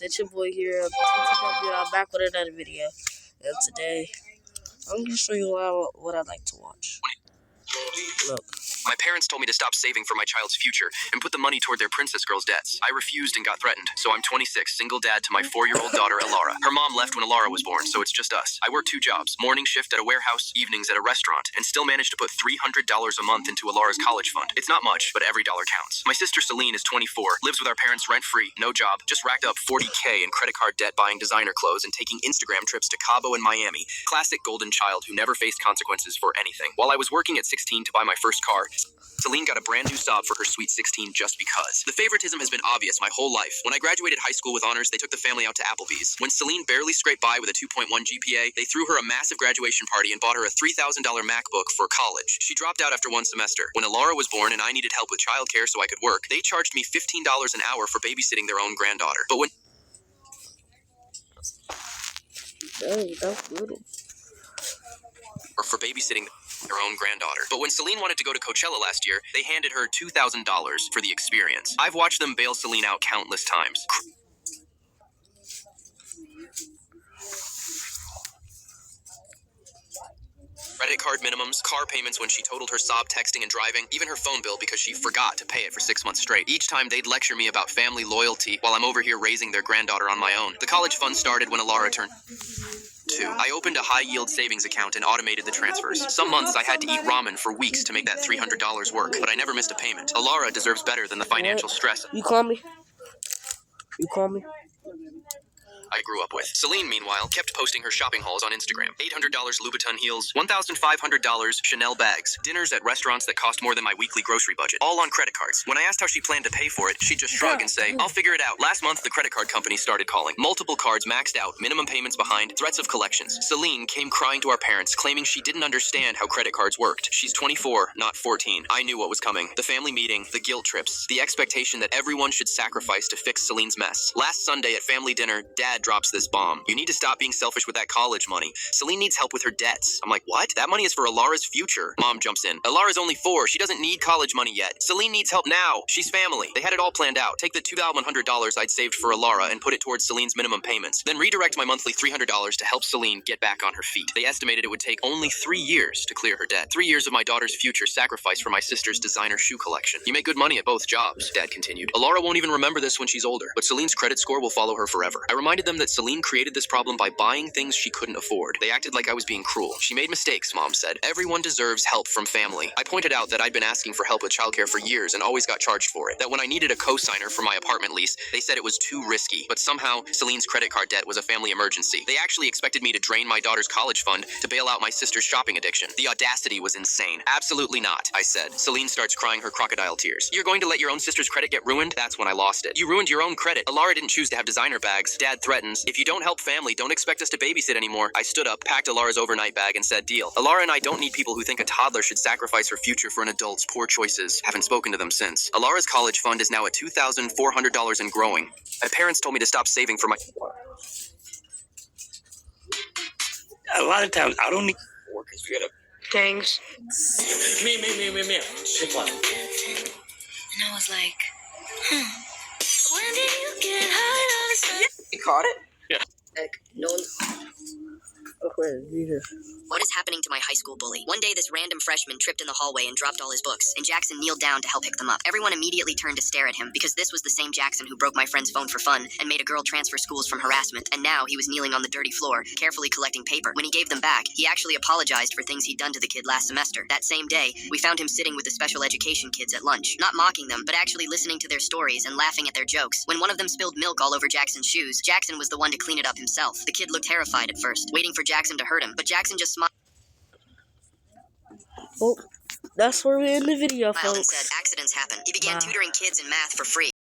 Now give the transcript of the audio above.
It's your boy here, TTW. I'm back with another video. And today, I'm gonna show you what I like to watch. Look. My parents told me to stop saving for my child's future and put the money toward their princess girl's debts. I refused and got threatened, so I'm 26, single dad to my 4-year-old daughter, Alara. Her mom left when Alara was born, so it's just us. I work 2 jobs, morning shift at a warehouse, evenings at a restaurant, and still managed to put $300 a month into Alara's college fund. It's not much, but every dollar counts. My sister Celine is 24, lives with our parents rent-free, no job, just racked up $40K in credit card debt buying designer clothes and taking Instagram trips to Cabo and Miami. Classic golden child who never faced consequences for anything. While I was working at 16 to buy my first car, Celine got a brand new Saab for her sweet 16 just because. The favoritism has been obvious my whole life. When I graduated high school with honors, they took the family out to Applebee's. When Celine barely scraped by with a 2.1 GPA, they threw her a massive graduation party and bought her a $3,000 MacBook for college. She dropped out after 1 semester. When Alara was born and I needed help with childcare so I could work, they charged me $15 an hour for babysitting their own granddaughter. But when... Dang, that's little. Or for babysitting their own granddaughter. But when Celine wanted to go to Coachella last year, they handed her $2,000 for the experience. I've watched them bail Celine out countless times. Credit card minimums, car payments when she totaled her Saab texting and driving, even her phone bill because she forgot to pay it for 6 months straight. Each time they'd lecture me about family loyalty while I'm over here raising their granddaughter on my own. The college fund started when Alara turned 2. I opened a high-yield savings account and automated the transfers. Some months I had to eat ramen for weeks to make that $300 work, but I never missed a payment. Alara deserves better than the financial stress You call me? You call me? I grew up with. Celine, meanwhile, kept posting her shopping hauls on Instagram. $800 Louboutin heels, $1,500 Chanel bags, dinners at restaurants that cost more than my weekly grocery budget, all on credit cards. When I asked how she planned to pay for it, she'd just shrug and say, "I'll figure it out." Last month, the credit card company started calling. Multiple cards maxed out, minimum payments behind, threats of collections. Celine came crying to our parents, claiming she didn't understand how credit cards worked. She's 24, not 14. I knew what was coming. The family meeting, the guilt trips, the expectation that everyone should sacrifice to fix Celine's mess. Last Sunday at family dinner, Dad drops this bomb. "You need to stop being selfish with that college money. Celine needs help with her debts." I'm like, "What? That money is for Alara's future." Mom jumps in. "Alara's only 4. She doesn't need college money yet. Celine needs help now. She's family." They had it all planned out. Take the $2,100 I'd saved for Alara and put it towards Celine's minimum payments. Then redirect my monthly $300 to help Celine get back on her feet. They estimated it would take only 3 years to clear her debt. 3 years of my daughter's future sacrificed for my sister's designer shoe collection. "You make good money at both jobs," Dad continued. "Alara won't even remember this when she's older, but Celine's credit score will follow her forever." I reminded them that Celine created this problem by buying things she couldn't afford. They acted like I was being cruel. "She made mistakes," Mom said. "Everyone deserves help from family." I pointed out that I'd been asking for help with childcare for years and always got charged for it. That when I needed a co-signer for my apartment lease, they said it was too risky. But somehow, Celine's credit card debt was a family emergency. They actually expected me to drain my daughter's college fund to bail out my sister's shopping addiction. The audacity was insane. "Absolutely not," I said. Celine starts crying her crocodile tears. "You're going to let your own sister's credit get ruined?" That's when I lost it. "You ruined your own credit. Alara didn't choose to have designer bags." Dad threatens, "If you don't help family, don't expect us to babysit anymore." I stood up, packed Alara's overnight bag, and said, "Deal." Alara and I don't need people who think a toddler should sacrifice her future for an adult's poor choices. Haven't spoken to them since. Alara's college fund is now at $2,400 and growing. My parents told me to stop saving for my... A lot of times, I don't need work because we gotta... Thanks. Me. Sit down. And I was like, when did you get high? You caught it? Yeah. Like, no one... Okay, Jesus. What is happening to my high school bully? One day, this random freshman tripped in the hallway and dropped all his books, and Jackson kneeled down to help pick them up. Everyone immediately turned to stare at him, because this was the same Jackson who broke my friend's phone for fun and made a girl transfer schools from harassment, and now he was kneeling on the dirty floor, carefully collecting paper. When he gave them back, he actually apologized for things he'd done to the kid last semester. That same day, we found him sitting with the special education kids at lunch, not mocking them, but actually listening to their stories and laughing at their jokes. When one of them spilled milk all over Jackson's shoes, Jackson was the one to clean it up himself. The kid looked terrified at first, waiting for Jackson to hurt him, but Jackson just smiled. Well, that's where we end the video, And folks. said, "Accidents happen." He began tutoring kids in math for free.